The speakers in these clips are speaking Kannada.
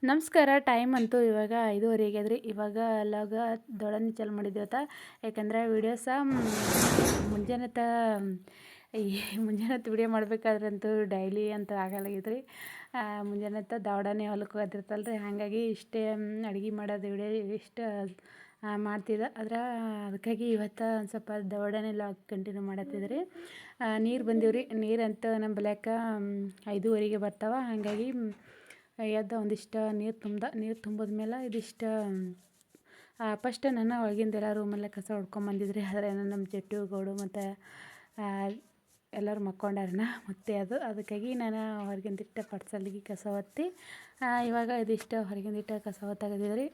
ನಮಸ್ಕಾರ. ಟೈಮ್ ಅಂತೂ ಇವಾಗ 5:30 ಆಗ್ಯದ್ರಿ. ಇವಾಗ ಲಾಗ ದೊಡನೆ ಚಾಲು ಮಾಡಿದ್ದೇವತ್ತ. ಯಾಕಂದ್ರೆ ವೀಡಿಯೋಸ ಮುಂಜಾನೆತ ಈ ಮುಂಜಾನೆತ್ ವಿಡಿಯೋ ಮಾಡ್ಬೇಕಾದ್ರಂತೂ ಡೈಲಿ ಅಂತ ಆಗಲ್ಲಾಗಿದ್ರಿ. ಮುಂಜಾನೆತ ದೌಡನೆ ಹೊಲಕ್ಕೆ ಹೋಗೋದಿರ್ತಲ್ರಿ, ಹಾಗಾಗಿ ಇಷ್ಟೇ ಅಡುಗೆ ಮಾಡೋದು ವಿಡಿಯೋ ಇಷ್ಟು ಮಾಡ್ತಿದ್ದೆ. ಅದಕ್ಕಾಗಿ ಇವತ್ತು ಒಂದು ಸ್ವಲ್ಪ ದೌಡನೆ ಲಾಗ್ ಕಂಟಿನ್ಯೂ ಮಾಡತ್ತಿದ್ರಿ. ನೀರು ಬಂದೀವ್ರಿ. ನೀರಂತೂ ನಮ್ಮ ಬಲ್ಯಾಕ 5:30ಗೆ ಬರ್ತಾವೆ. ಹಾಗಾಗಿ ಎದ್ದು ಒಂದಿಷ್ಟು ನೀರು ತುಂಬಿದ್ಮೇಲೆ ಇದಿಷ್ಟು ಫಸ್ಟ್ ನಾನು ಒಳಗಿಂದೆಲ್ಲ ರೂಮೆಲ್ಲ ಕಸ ಹೊಡ್ಕೊಂಬಂದಿದ್ರಿ. ಆದರೆ ನಮ್ಮ ಜಟ್ಟು ಗೌಡು ಮತ್ತು ಎಲ್ಲರೂ ಮಕ್ಕೊಂಡಾರನ ಮತ್ತೆ ಅದಕ್ಕಾಗಿ ನಾನು ಹೊರಗಿಂದಿಟ್ಟು ಪಡ್ಸಲ್ಲಿಗೆ ಕಸ ಹೊತ್ತಿ ಇವಾಗ ಇದಿಷ್ಟು ಹೊರಗಿಂದಿಟ್ಟು ಕಸ ಹೊತ್ತಾಗದಿದ್ರಿ.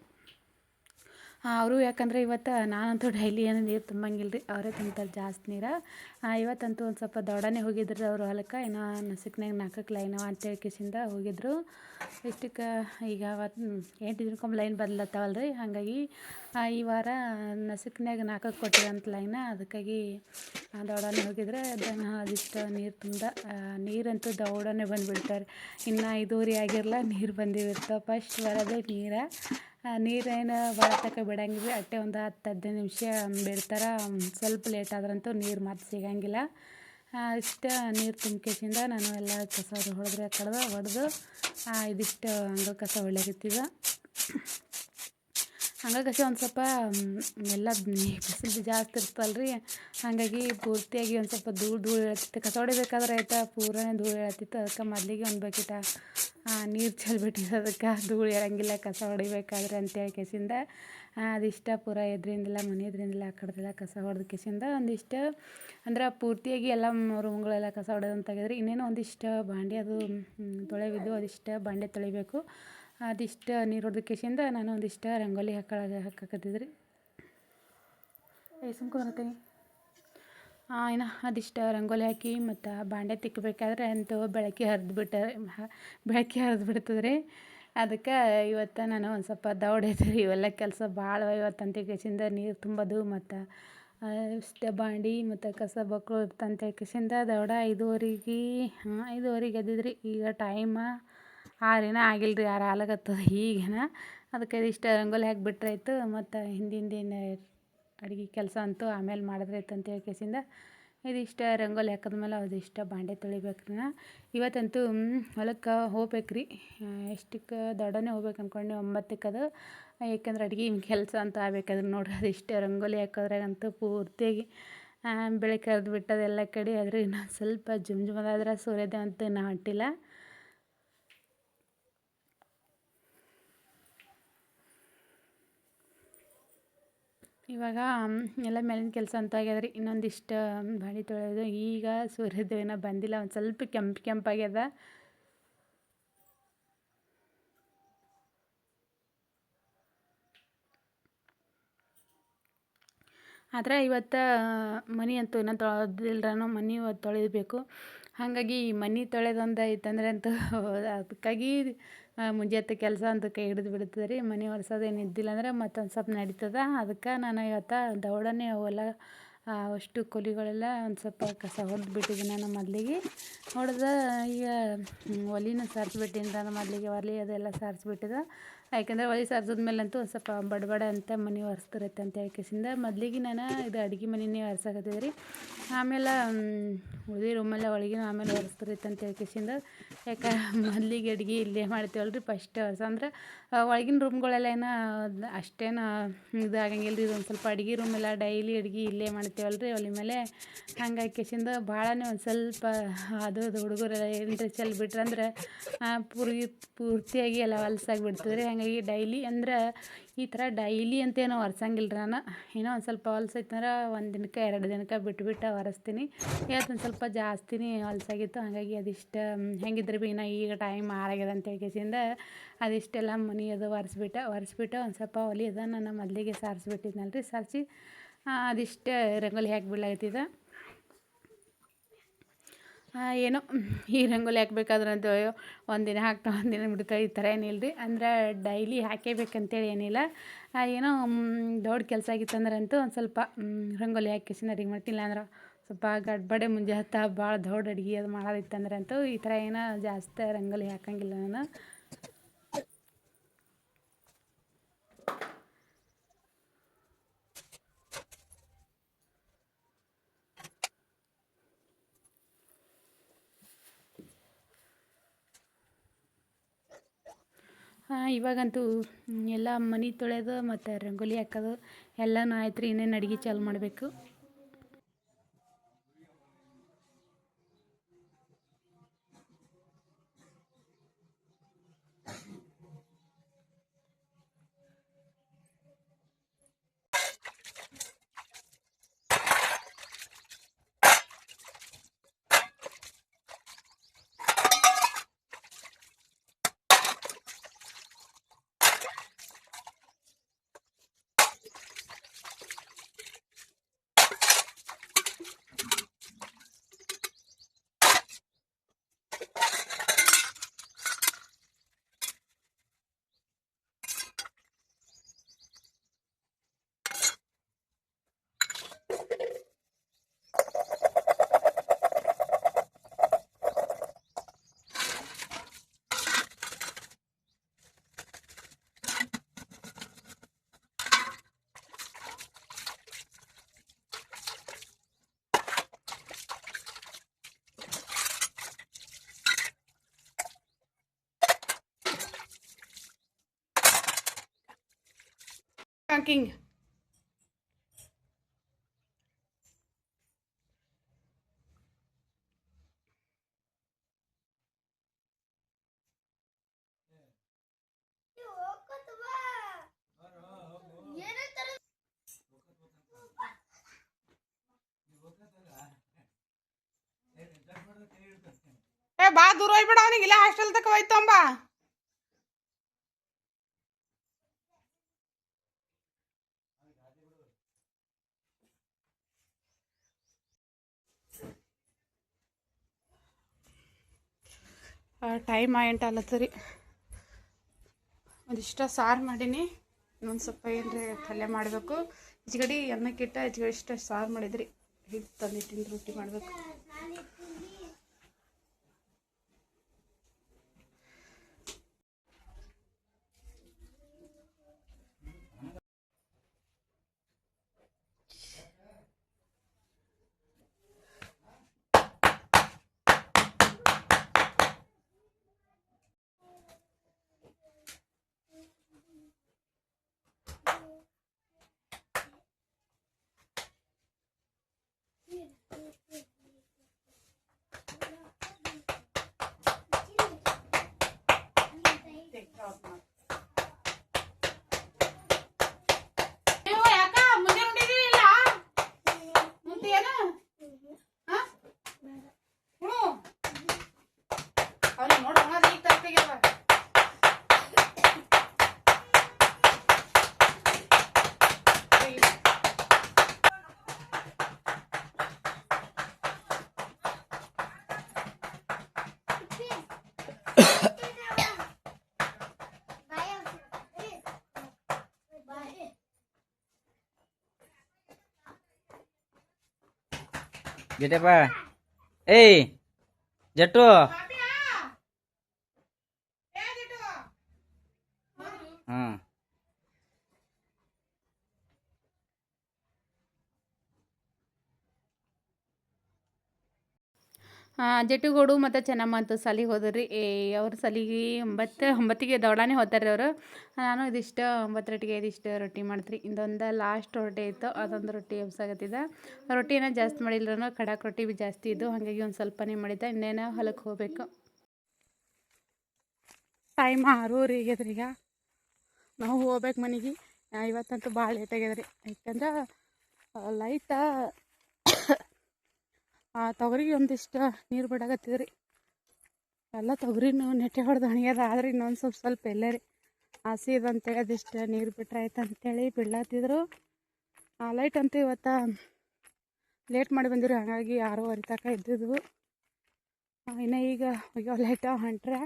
ಅವರು ಯಾಕಂದರೆ ಇವತ್ತು ನಾನಂತೂ ಡೈಲಿ ಏನು ನೀರು ತುಂಬಂಗಿಲ್ಲ ರೀ, ಅವರೇ ತುಂಬ್ತಾರೆ ಜಾಸ್ತಿ ನೀರು. ಇವತ್ತಂತೂ ಒಂದು ಸ್ವಲ್ಪ ದೊಡ್ಡನೆ ಹೋಗಿದ್ರು ಅವರು ಹೊಲಕ್ಕೆ. ಏನೋ ನಸುಕ್ನಾಗ 4 ಲೈನ್ ಅಂತೇಳಿ ಕಿಸಿಂದ ಹೋಗಿದ್ರು. ಇಷ್ಟಕ್ಕೆ ಈಗ 8 ದಿನಕ್ಕೊಮ್ಮೆ ಲೈನ್ ಬದಲತ್ತಾವಲ್ಲ ರೀ, ಹಾಗಾಗಿ ಈ ವಾರ ನಸುಕ್ನಾಗ 4 ಕೊಟ್ಟಿರಂತ ಲೈನ. ಅದಕ್ಕಾಗಿ ದೌಡನೆ ಹೋಗಿದ್ರೆ ಅದಿಷ್ಟು ನೀರು ನೀರಂತೂ ದೌಡನೆ ಬಂದುಬಿಡ್ತಾರೆ. ಇನ್ನು 5:30 ಆಗಿರಲ್ಲ, ನೀರು ಬಂದಿರ್ತಾವೆ. ಫಸ್ಟ್ ಬರೋದೇ ನೀರೇನು ಭಾಳ ತನಕ ಬಿಡಂಗಿಲ್ಲ, ಅಟ್ಟೆ ಒಂದು 10-15 ನಿಮಿಷ ಬಿಡ್ತಾರೆ. ಸ್ವಲ್ಪ ಲೇಟ್ ಆದ್ರಂತೂ ನೀರು ಮತ್ತೆ ಸಿಗಂಗಿಲ್ಲ. ಇಷ್ಟು ನೀರು ತುಂಬಿಕೆಸಿಂದ ನಾನು ಎಲ್ಲ ಕಸ ಹೊಡೆದು ಇದಿಷ್ಟು ಅಂಗಳ ಕಸ ಹೊಳ್ಯಾಕತ್ತಿದ್ದ. ಅಂಗಳ ಕಸ ಒಂದು ಸ್ವಲ್ಪ ಎಲ್ಲ ಬಿಸಿಲು ಜಾಸ್ತಿ ಇರ್ತಲ್ರಿ, ಹಾಗಾಗಿ ಪೂರ್ತಿಯಾಗಿ ಒಂದು ಸ್ವಲ್ಪ ಧೂಳು ಹೇಳ್ತಿತ್ತು. ಕಸ ಹೊಡಿಬೇಕಾದ್ರೆ ಆಯ್ತಾ ಪೂರನೇ ಧೂಳು ಹೇಳ್ತಿತ್ತು. ಅದಕ್ಕೆ ಮೊದಲಿಗೆ ಒಂದು ಬಕೆಟ ನೀರು ಚೆಲ್ಬಿಟ್ಟಿದ್ದು, ಅದಕ್ಕೆ ಧೂಳು ಹೇಳಂಗಿಲ್ಲ ಕಸ ಹೊಡಿಬೇಕಾದ್ರೆ ಅಂತೇಳಿ ಕೆಸಿಂದ ಅದಿಷ್ಟು ಪೂರ ಎದ್ರಿಂದಿಲ್ಲ, ಮನೆ ಎದ್ರಿಂದಿಲ್ಲ ಆ ಕಡೆದೆಲ್ಲ ಕಸ ಹೊಡೆದು ಕೆಸಿಂದ ಒಂದಿಷ್ಟು ಅಂದ್ರೆ ಪೂರ್ತಿಯಾಗಿ ಎಲ್ಲ ರೂಮ್ಗಳೆಲ್ಲ ಕಸ ಹೊಡೆದಂತಾಗಿದ್ರಿ. ಇನ್ನೇನು ಒಂದಿಷ್ಟು ಬಾಂಡೆ ಅದು ತೊಳೆವಿದ್ದು, ಅದಿಷ್ಟು ಬಾಂಡೆ ತೊಳಿಬೇಕು. ಅದಿಷ್ಟು ನೀರು ಹೊಡೆದ ಕೆಸಿಂದ ನಾನು ಒಂದಿಷ್ಟು ರಂಗೋಲಿ ಹಾಕಾಕತ್ತಿದ್ರಿ. ಸುಮ್ಕೊಂತೀನಿ. ಇನ್ನು ಅದಿಷ್ಟು ರಂಗೋಲಿ ಹಾಕಿ ಮತ್ತು ಬಾಂಡೆ ತಿಕ್ಕಬೇಕಾದ್ರೆ ಅಂತೂ ಬೆಳಗ್ಗೆ ಹರಿದ್ಬಿಡ್ತದ್ರಿ. ಅದಕ್ಕೆ ಇವತ್ತು ನಾನು ಒಂದು ಸ್ವಲ್ಪ ದೌಡೈತ್ರಿ. ಇವೆಲ್ಲ ಕೆಲಸ ಭಾಳ ಇವತ್ತಂತ ಕೆಸಿಂದ ನೀರು ತುಂಬೋದು ಮತ್ತು ಇಷ್ಟು ಬಾಂಡೆ ಮತ್ತು ಕಸ ಬಕ್ಕಳು ಇರ್ತಂತ ಕೆಸಿಂದ ದೌಡ 5:30 ಎದ್ದಿದ್ರಿ. ಈಗ ಟೈಮ 6 ಆಗಿಲ್ಲ ರೀ, 6 ಆಗ್ಲತ್ತದ ಈಗೇನ. ಅದಕ್ಕೆ ಇದಿಷ್ಟು ರಂಗೋಲಿ ಹಾಕಿಬಿಟ್ರಾಯ್ತು. ಮತ್ತು ಹಿಂದಿನ ಅಡುಗೆ ಕೆಲಸ ಅಂತೂ ಆಮೇಲೆ ಮಾಡಿದ್ರಾಯ್ತು ಅಂತೇಳಿ ಕೆಸಿಂದ ಇದಿಷ್ಟು ರಂಗೋಲಿ ಹಾಕಿದ್ಮೇಲೆ ಅದಿಷ್ಟು ಬಾಂಡೆ ತೊಳಿಬೇಕ್ರಿ. ಇವತ್ತಂತೂ ಹೊಲಕ್ಕೆ ಹೋಗ್ಬೇಕ್ರಿ. ಎಷ್ಟಕ್ಕೆ ದೊಡ್ಡನೆ ಹೋಗ್ಬೇಕು ಅಂದ್ಕೊಂಡು 9ಕ್ಕೆ ಅದು. ಯಾಕಂದ್ರೆ ಅಡುಗೆ ಕೆಲಸ ಅಂತ ಆಗ್ಬೇಕಾದ್ರೆ ನೋಡ್ರಿ, ಅದಿಷ್ಟು ರಂಗೋಲಿ ಹಾಕೋದ್ರಾಗಂತೂ ಪೂರ್ತಿಯಾಗಿ ಬೆಳಗ್ಗೆ ಕರೆದು ಬಿಟ್ಟದು ಎಲ್ಲ ಕಡೆ. ಆದರೆ ಇನ್ನೊಂದು ಸ್ವಲ್ಪ ಜುಮ್ಜುಮದಾದ್ರೆ ಸೂರ್ಯೋದಯ ಅಂತೂ ಇನ್ನೂ ಹೊಂಟಿಲ್ಲ. ಇವಾಗ ಎಲ್ಲ ಮೇಲಿನ ಕೆಲಸ ಅಂತ ಆಗ್ಯದ್ರಿ. ಇನ್ನೊಂದಿಷ್ಟು ಬಾಂಡೆ ತೊಳೆಯೋದು. ಈಗ ಸೂರ್ಯೋದಯನ ಬಂದಿಲ್ಲ, ಒಂದು ಸ್ವಲ್ಪ ಕೆಂಪಾಗ್ಯದ. ಆದರೆ ಇವತ್ತು ಮನೆ ಅಂತೂ ಇನ್ನೂ ತೊಳೆದಿಲ್ಲರನೋ, ಮನೆ ಇವತ್ತು ತೊಳಿಬೇಕು. ಹಾಗಾಗಿ ಮನೆ ತೊಳೆದೊಂದು ಐತಂದ್ರೆ ಅಂತೂ ಅದಕ್ಕಾಗಿ ಮುಂಜಾನೆ ಕೆಲಸ ಅಂತ ಕೈ ಹಿಡಿದು ಬಿಡ್ತದೆ ರೀ. ಮನೆ ಒರೆಸೋದೇನು ಇದ್ದಿಲ್ಲ ಅಂದ್ರೆ ಮತ್ತೊಂದು ಸ್ವಲ್ಪ ನಡೀತದೆ. ಅದಕ್ಕೆ ನಾನು ಇವತ್ತು ದೌಡನೆ ಅವೆಲ್ಲ ಅಷ್ಟು ಕೊಲಿಗಳೆಲ್ಲ ಒಂದು ಸ್ವಲ್ಪ ಕಸ ಹೊಡೆದ್ಬಿಟ್ಟಿದ್ದೀನಿ. ನಾನು ಮೊದಲಿಗೆ ಈಗ ಒಲಿನ ಸಾರಿಸ್ಬಿಟ್ಟಿನಿ. ನಾನು ಮೊದಲಿಗೆ ಒಲೆ ಅದೆಲ್ಲ ಸಾರಿಸ್ಬಿಟ್ಟಿದೆ. ಯಾಕೆಂದರೆ ಒಲೆ ಸಾರಿಸಿದ್ಮೇಲಂತೂ ಒಂದು ಸ್ವಲ್ಪ ಬಡಬಡ ಅಂತ ಮನೆ ಒರೆಸ್ತಿರತ್ತೆ ಅಂತ ಹೇಳ್ಕೆಸಿಂದ ಮೊದಲಿಗೆ ನಾನು ಇದು ಅಡುಗೆ ಮನೆಯೇ ಒರೆಸಾಕತ್ತಿದ್ದೆ ರೀ. ಆಮೇಲೆ ಉಳಿದ ರೂಮೆಲ್ಲ ಒಳಗಿನ ಆಮೇಲೆ ಒರೆಸ್ತಿರತ್ತೆ ಅಂತ ಹೇಳ್ಕೆಸಿಂದ. ಯಾಕೆ ಮೊದಲಿಗೆ ಅಡುಗೆ ಇಲ್ಲೇ ಮಾಡ್ತೀವಲ್ಲ ರೀ, ಫಸ್ಟ್ ಅಂದ್ರೆ ಒಳಗಿನ ರೂಮ್ಗಳೆಲ್ಲ ಏನೋ ಅಷ್ಟೇನು ಇದು ಆಗಂಗಿಲ್ಲ ರೀ. ಒಂದು ಸ್ವಲ್ಪ ಅಡುಗೆ ರೂಮೆಲ್ಲ ಡೈಲಿ ಅಡುಗೆ ಇಲ್ಲೇ ಮಾಡ್ತೀವಲ್ಲ ರೀ ಒಲೆ ಮೇಲೆ. ಹಂಗಾಗಿ ಕೆಸಿಂದ ಭಾಳನೇ ಒಂದು ಸ್ವಲ್ಪ ಅದು ಹುಡುಗರೆಲ್ಲ ಏನರ ಚೆಲ್ಬಿಟ್ರೆ ಅಂದ್ರೆ ಪೂರ್ತಿಯಾಗಿ ಎಲ್ಲ ಹೊಲ್ಸಾಗಿ ರೀ. ಹಾಗಾಗಿ ಡೈಲಿ ಅಂದ್ರೆ ಈ ಥರ ಡೈಲಿ ಅಂತೇನೋ ಒರೆಸಂಗಿಲ್ಲ ರೀ. ನಾನು ಏನೋ ಒಂದು ಸ್ವಲ್ಪ ಹೊಲ್ಸೈತಂದ್ರೆ 1 ದಿನಕ್ಕೆ 2 ದಿನಕ್ಕೆ ಬಿಟ್ಟು ಒರೆಸ್ತೀನಿ. ಇವತ್ತೊಂದು ಸ್ವಲ್ಪ ಜಾಸ್ತಿನೇ ಹೊಲ್ಸಾಗಿತ್ತು. ಹಾಗಾಗಿ ಅದಿಷ್ಟು ಹೆಂಗಿದ್ರೆ ಭೀ ಈಗ ಟೈಮ್ 6 ಆಗ್ಯದ ಅಂತ ಹೇಳ್ಕೆಸಿಂದ ಅದಿಷ್ಟೆಲ್ಲ ಮನೆ ಅದು ಒರೆಸ್ಬಿಟ್ಟು ಒಂದು ಸ್ವಲ್ಪ ಒಲೆ ಅದ ನಾನು ಮೊದಲಿಗೆ ಸಾರಿಸ್ಬಿಟ್ಟಿದ್ನಲ್ಲ ರೀ. ಸಾರಿಸಿ ಅದಿಷ್ಟು ರಂಗೋಲಿ ಹಾಕಿಬಿಡ್ಲಾಗತ್ತಿದ್ದೆ. ಏನೋ ಈ ರಂಗೋಲಿ ಹಾಕ್ಬೇಕಾದ್ರಂತೂ ಒಂದಿನ ಹಾಕ್ತಾ ಒಂದಿನ ಬಿಡ್ತಾ ಈ ಥರ ಏನಿಲ್ಲ ರೀ. ಅಂದ್ರೆ ಡೈಲಿ ಹಾಕೇಬೇಕಂತೇಳಿ ಏನಿಲ್ಲ. ಏನೋ ದೊಡ್ಡ ಕೆಲಸ ಆಗಿತ್ತಂದ್ರೆ ಅಂತೂ ಒಂದು ಸ್ವಲ್ಪ ರಂಗೋಲಿ ಹಾಕಿಸಿಂದ ಅಡುಗೆ ಮಾಡ್ತೀನಿ. ಅಂದ್ರೆ ಸ್ವಲ್ಪ ಗಡ್ಬಡೆ ಮುಂಜಾನೆ ಭಾಳ ದೊಡ್ಡ ಅಡುಗೆ ಅದು ಮಾಡೋದಿತ್ತಂದ್ರೆ ಅಂತೂ ಈ ಥರ ಏನೋ ಜಾಸ್ತಿ ರಂಗೋಲಿ ಹಾಕಂಗಿಲ್ಲ ನಾನು. ಇವಾಗಂತೂ ಎಲ್ಲ ಮನೆ ತೊಳೆಯೋದು ಮತ್ತು ರಂಗೋಲಿ ಹಾಕೋದು ಎಲ್ಲನೂ ಆಯ್ತು ರೀ. ಇನ್ನೇನು ಅಡುಗೆ ಚಾಲು ಮಾಡಬೇಕು. ಕಿಂಗ್ ಬಾ ದೂರ ಹೋಗ್ಬೇಡ, ಅವನಿಗೆ ಇಲ್ಲ ಹಾಸ್ಟೆಲ್ ತಕ ಹೋಯ್ತಂಬ. ಟೈಮ್ ಎಂಟಲ್ಲತ್ತರಿ. ಒಂದಿಷ್ಟ ಸಾರು ಮಾಡೀನಿ, ಇನ್ನೊಂದು ಸ್ವಲ್ಪ ಏನ್ರಿ ಪಲ್ಯ ಮಾಡಬೇಕು. ಈಚೆಗಡೆ ಅನ್ನಕ್ಕಿಟ್ಟ ಈಚೆಗಡೆ ಇಷ್ಟ ಸಾರು ಮಾಡಿದ್ರಿ. ಹಿಟ್ಟು ತಂದಿಟ್ಟಿನ ರೊಟ್ಟಿ ಮಾಡಬೇಕು. ಗೆಟಪ್ಪ ಏಯ್ ಜಟ್ಟು ಹಾಂ ಜಟ್ಟುಗೋಡು ಮತ್ತು ಚೆನ್ನಮ್ಮ ಅಂತೂ ಸಾಲಿಗೆ ಹೋದ್ರಿ. ಅವ್ರ ಸಾಲಿಗೆ 9ಗೆ ದೌಡಾನೆ ಹೋಗ್ತಾರೆ ಅವರು. ನಾನು ಇದಿಷ್ಟು 9:30ಗೆ ಇದಿಷ್ಟು ರೊಟ್ಟಿ ಮಾಡ್ತೀರಿ. ಇಂದೊಂದು ಲಾಸ್ಟ್ ರೊಟ್ಟಿ ಇತ್ತು, ಅದೊಂದು ರೊಟ್ಟಿ ಎಬ್ಸಾಗತ್ತಿದ್ದ. ರೊಟ್ಟಿನ ಜಾಸ್ತಿ ಮಾಡಿಲ್ಲರೂ ಖಡಕ್ ರೊಟ್ಟಿ ಭೀ ಜಾಸ್ತಿ ಇದ್ದು, ಹಾಗಾಗಿ ಒಂದು ಸ್ವಲ್ಪನೇ ಮಾಡಿದ್ದೆ. ಇನ್ನೇನು ಹೊಲಕ್ಕೆ ಹೋಗಬೇಕು. ಟೈಮ್ 6:30 ಆಗ್ಯದ್ರಿ. ಈಗ ನಾವು ಹೋಗ್ಬೇಕು ಮನೆಗೆ. ಇವತ್ತಂತೂ ಭಾಳ ಲೇಟ್ ಆಗ್ಯದ್ರಿ. ಯಾಕಂದ್ರೆ ಲೈಟ ತೊಗರಿಗೆ ಒಂದಿಷ್ಟು ನೀರು ಬಿಡಾಕತ್ತಿದ್ರಿ. ಎಲ್ಲ ತೊಗರಿನೂ ನೆಟ್ಟೆ ಹೊಡೆದು ಹಣಿಗ್ಯದ. ಆದ್ರೆ ಇನ್ನೊಂದು ಸ್ವಲ್ಪ ಎಲ್ಲೇ ರೀ ಹಸಿ ಇದೆ ಅಂತೇಳಿ ಅದಿಷ್ಟು ನೀರು ಬಿಟ್ರೆ ಆಯ್ತು ಅಂತೇಳಿ ಬಿಡ್ಲಾತಿದ್ರು. ಲೈಟ್ ಅಂತೂ ಇವತ್ತು ಲೇಟ್ ಮಾಡಿ ಬಂದಿರು, ಹಾಗಾಗಿ 6:30 ತನಕ ಇದ್ದಿದ್ವು. ಇನ್ನು ಈಗ ಅಯ್ಯೋ ಲೈಟ ಹೊಂಟ್ರೆ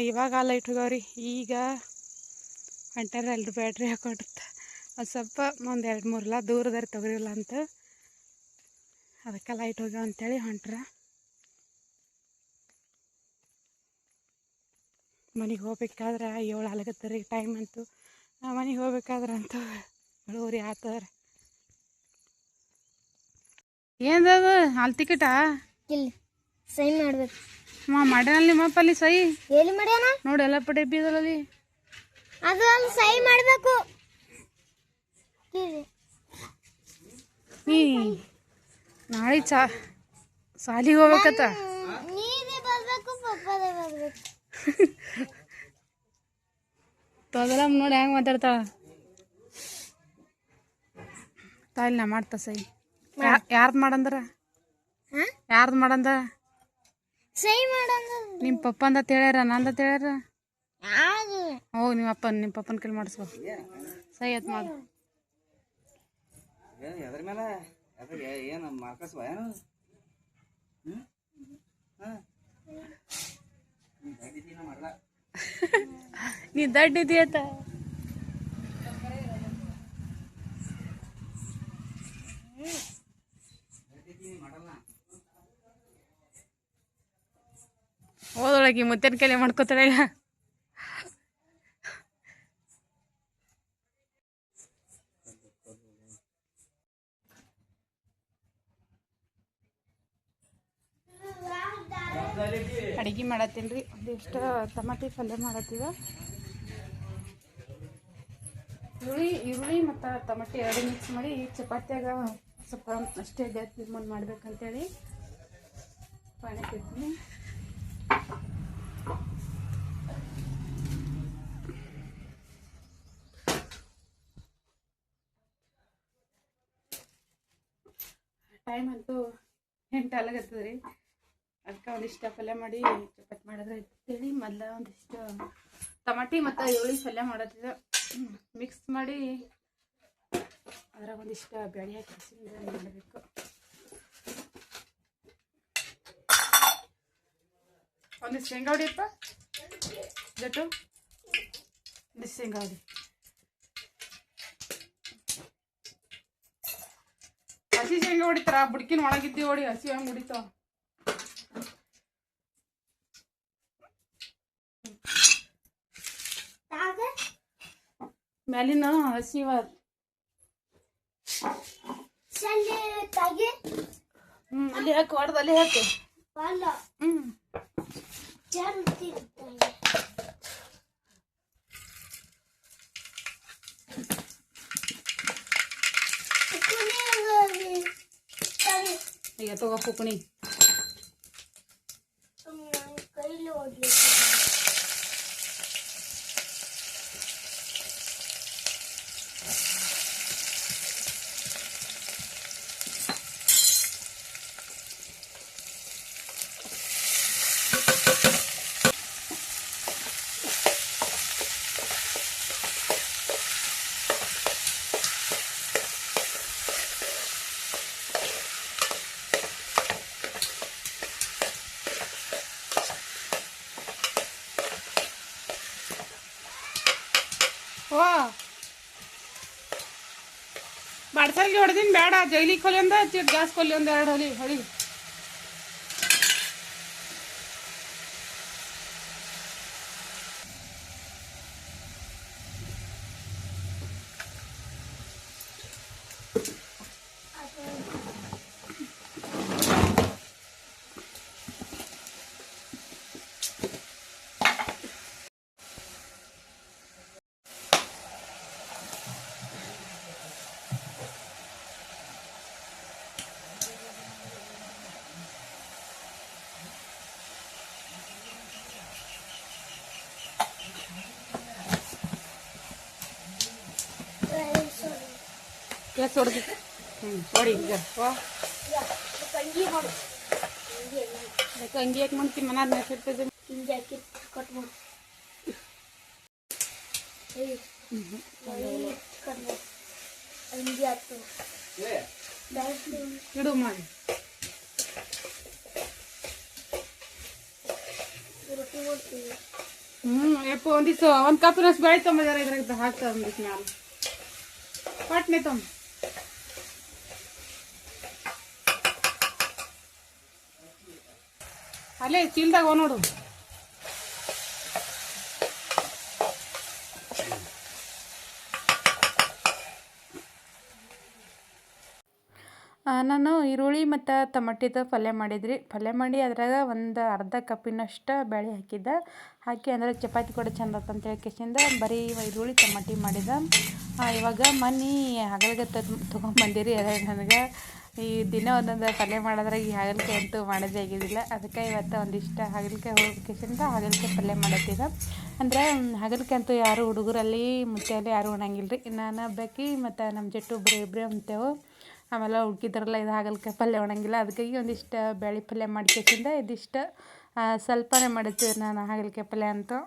ಇವಾಗ ಲೈಟ್ ಹೋಗವ್ರಿ. ಈಗ ಹೊಂಟಾರ ಎಲ್ರು ಬ್ಯಾಟ್ರಿ ಹಾಕೊಂಡಿರ್ತ ಒಂದು ಸ್ವಲ್ಪ ಒಂದು 2-3 ದೂರದಾರಿ ತೊಗರಿಲ್ಲ ಅಂತ ಅದಕ್ಕೆ ಲೈಟ್ ಹೋಗ್ಯಾವ ಅಂತೇಳಿ ಹೊಂಟ್ರ. ಮನೆಗೆ ಹೋಗ್ಬೇಕಾದ್ರೆ 7 ಆಗತ್ತರಿ ಟೈಮ್ ಅಂತು. ಮನೆಗೆ ಹೋಗ್ಬೇಕಾದ್ರೆ ಅಂತೂ 7 ಆತವ್ರಿ. ಏನದು ಹಾಲ್ ಟಿಕೆಟಾ? ಇಲ್ಲಿ ಸೈನ್ ಮಾಡ್ಬೇಕು. ಮಾಡ್ಯಾನಲ್ಲಿ ನಿಮ್ಮಪ್ಪ ಅಲ್ಲಿ ಸೈ ಎಲ್ಲಿ ಮಾಡ್ಯಾನ ನೋಡಿ ಎಲ್ಲ ಪಡೆ ಬೀದರಲ್ಲಿ ಅದು ಅಲ್ಲಿ ಸೈನ್ ಮಾಡಬೇಕು. ನೀ ನಾಳೆ ಸಾಲಿಗೆ ಹೋಗ್ಬೇಕತ್ತ. ನೀವೇ ಬರ್ಬೇಕು, ಪಪ್ಪದೇ ಬರ್ಬೇಕು. ತೊಗಲಮ್ಮ ನೋಡಿ ಹೆಂಗೆ ಮಾತಾಡ್ತಾಳ. ತಾಯಿಲ್ ನಾ ಮಾಡ್ತಾ ಸೈ. ಯಾರ್ದು ಮಾಡಂದ್ರ? ಯಾರ್ದು ಮಾಡಂದ? ಸೈ ಮಾಡಂದ ನಿಮ್ಮ ಪಪ್ಪ ಅಂತ ಹೇಳ್ಯಾರ, ನಂದ ಹೇಳ್ಯಾರ. ಯಾವುದು? ಹೋಗಿ ನಿಮ್ಮ ಪಪ್ಪನ ಕೈಲಿ ಮಾಡಿಸ್ಕೊ. ಸೈ ಅತ್ ಮಾಡು. ಎದ್ರ ಮೇಲೆ ಏನು ಮಾರ್ಕಸ್ ಏನು ಮಾಡಲ್ಲ. ನೀ ದಡ್ಡ ಇದೆಯತ್ತ. ಹೋದೊಳಗೆ ಮುತ್ತೇನ ಕೈಲಿ ಮಾಡ್ಕೋತಾಳೆ. ಅಡುಗೆ ಮಾಡತ್ತೀನಿ ರೀ. ಒಂದಿಷ್ಟು ಟಮಾಟಿ ಪಲ್ಯ ಮಾಡತ್ತೀವ. ಈರುಳ್ಳಿ ಮತ್ತು ಟಮಾಟಿ 2 ಮಿಕ್ಸ್ ಮಾಡಿ ಚಪಾತಿಯಾಗ ಸ್ವಲ್ಪ ಅಷ್ಟೇ ಜಾಸ್ತಿ ಮಾಡ್ಬೇಕಂತೇಳಿ ಮಾಡಕ್ಕಿರ್ತೀನಿ. ಟೈಮ್ ಅಂತೂ 8 ಆಗತ್ತದ ರೀ. ಅದಕ್ಕೆ ಒಂದಿಷ್ಟು ಪಲ್ಯ ಮಾಡಿ ಚಪಾತಿ ಮಾಡಿದ್ರೆ ಅಂತೇಳಿ ಮೊದಲ ಒಂದಿಷ್ಟು ಟಮಾಟಿ ಮತ್ತು ಈರುಳ್ಳಿ ಪಲ್ಯ ಮಾಡತ್ತಿದ್ದ ಮಿಕ್ಸ್ ಮಾಡಿ ಅದ್ರಾಗ ಒಂದಿಷ್ಟು ಬೇಳೆ ಹಾಕಿ ಮಾಡಬೇಕು. ಒಂದಿಷ್ಟು ಶೇಂಗಾ ಹೊಡಿಯಪ್ಪ ಜಟ್ಟು. ಒಂದಿಷ್ಟು ಶೇಂಗಾ ಹೊಡಿ. ಹಸಿ ಶೇಂಗಾ ಹೊಡಿತಾರ, ಬುಡ್ಕಿನ ಒಣಗಿದ್ದಿ ಹೊಡಿ. ಹಸಿ ಹಂಗೆ ಹೊಡಿತಾವ. ಮ್ಯಾಲಿನ ಹಸಿವ ಅಲ್ಲಿ ಹಾಕಿ ಹೊಡೆದು ಅಲ್ಲಿ ಹಾಕಿ. ಈಗ ತಗೋ ಪುಕಣಿ. ವಾ ಬಾಡ್ಸಲ್ಗೆ ಹೊಡೆದಿನ ಬೇಡ. ಜೈಲಿಗೆ ಕೊಲಿ ಒಂದ ಗ್ಯಾಸ್ ಕೊಲಿ ಒಂದು 2 ಹೊಳಿ. ಗ್ಯಾಸ್ ಹೊಡೆದು ಹೊಡಿ. ಈಗ ಅಂಗಿ ಯಾಕೆ ಮಾಡ್ತೀನಿ? ಮನಾದ ಮೆಸಿರ್ತದೆ. ಕಟ್ ಮಾಡಿ ಇಡು ಮಾಡಿ. ಕೊಡ್ತೀವಿ. ಯಪ್ಪ ಒಂದಿಷ್ಟು ಒಂದು ಕಪ್ನಷ್ಟು ಬೇಳೆ ತೊಂಬದಾರ ಇದ್ರಾಗ ಹಾಕ್ತಾ ಒಂದಿಷ್ಟು ಮ್ಯಾಲ ಪಟ್ನೆ ತೊಂಬ ಅಲ್ಲೇ ಚೀಲ್ದಾಗ ನೋಡು. ನಾನು ಈರುಳ್ಳಿ ಮತ್ತು ಟೊಮಟಿದು ಪಲ್ಯ ಮಾಡಿದ್ರಿ. ಪಲ್ಯ ಮಾಡಿ ಅದ್ರಾಗ ಒಂದು ಅರ್ಧ ಕಪ್ಪಿನಷ್ಟು ಬೇಳೆ ಹಾಕಿದ್ದೆ. ಹಾಕಿ ಅಂದ್ರೆ ಚಪಾತಿ ಕೂಡ ಚಂದ ಅಂತೇಳಿ ಕಿಸಿಂದ ಬರೀ ಈರುಳ್ಳಿ ಟೊಮಟಿ ಮಾಡಿದ. ಇವಾಗ ಮನೆ ಹಾಗಲ್ಗೆ ತೊಗೊಂಬಂದಿರಿ. ಅದ್ರಾಗ ನನಗೆ ಈ ದಿನ ಒಂದೊಂದು ಪಲ್ಯ ಮಾಡೋದ್ರಾಗ ಈ ಹಾಗಲಕಾಯಿ ಅಂತೂ ಮಾಡೋದೇ ಆಗಿದ್ದಿಲ್ಲ. ಅದಕ್ಕೆ ಇವತ್ತು ಒಂದಿಷ್ಟು ಹಾಗಲಕಾಯಿ ಹೋಗಿಸಿಂದ ಹಾಗಲಕಾಯಿ ಪಲ್ಯ ಮಾಡತ್ತಿದ್ದೆ. ಅಂದರೆ ಹಾಗಲಕಾಯಿ ಅಂತೂ ಯಾರು ಹುಡುಗರಲ್ಲಿ ಮುತ್ತೆಯಲ್ಲಿ ಯಾರು ಉಣ್ಣಂಗಿಲ್ಲ ರೀ. ನಾನು ಬೇಕಿ ಮತ್ತು ನಮ್ಮ ಜಟ್ಟು ಇಬ್ಬರೇ ಉಣ್ತೇವೆ. ಆಮೇಲೆ ಉಳ್ಕಿದ್ರಲ್ಲ ಇದು ಹಾಗಲಕಾಯಿ ಪಲ್ಯ ಉಣ್ಣಂಗಿಲ್ಲ. ಅದಕ್ಕಾಗಿ ಒಂದಿಷ್ಟು ಬೇಳೆ ಪಲ್ಯ ಮಾಡ್ಕೊಸಿಂದ ಇದಿಷ್ಟು ಸ್ವಲ್ಪನೇ ಮಾಡಿರ್ತೀವಿ ನಾನು ಹಾಗಲಕಾಯಿ ಪಲ್ಯ ಅಂತೂ.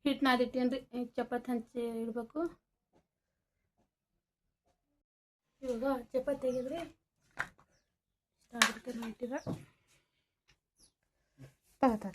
ಹಿಟ್ಟು ನಾದಿಟ್ಟೇನ್ರಿ, ಚಪಾತಿ ಹಂಚಿ ಇಡಬೇಕು. ಇವಾಗ ಚಪಾತಿ ಆಗಿದ್ರಿ ಹಾಗಲಕಾಯಿ ಮಾಡಿಟ್ಟಿರ ತಗೋ